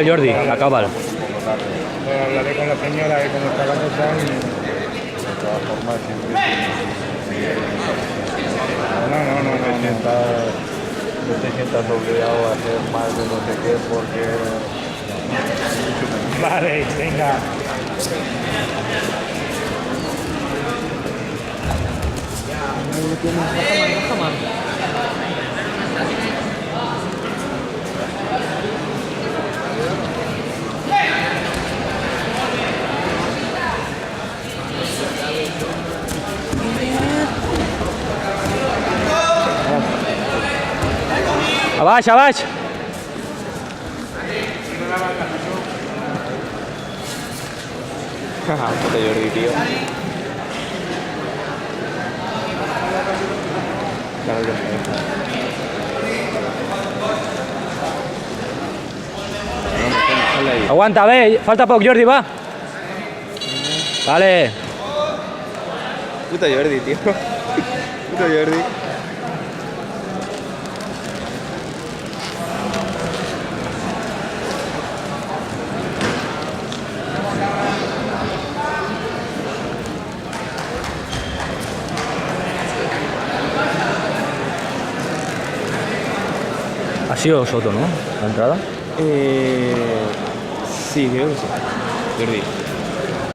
el Jordi, acaba. Bueno, hablaré con la señora de cómo está la cosa y... De todas formas, siempre no te sientas obligado a hacer más de no sé qué porque... Vale, venga. Abaix, abaix. Puta Jordi, tío. Claro que sí. Aguanta, ve, falta poc, Jordi, va. Vale. Puta Jordi, tío. Puta Jordi. Ha sido Soto, ¿no? La entrada. Sí, creo que sí. Jordi.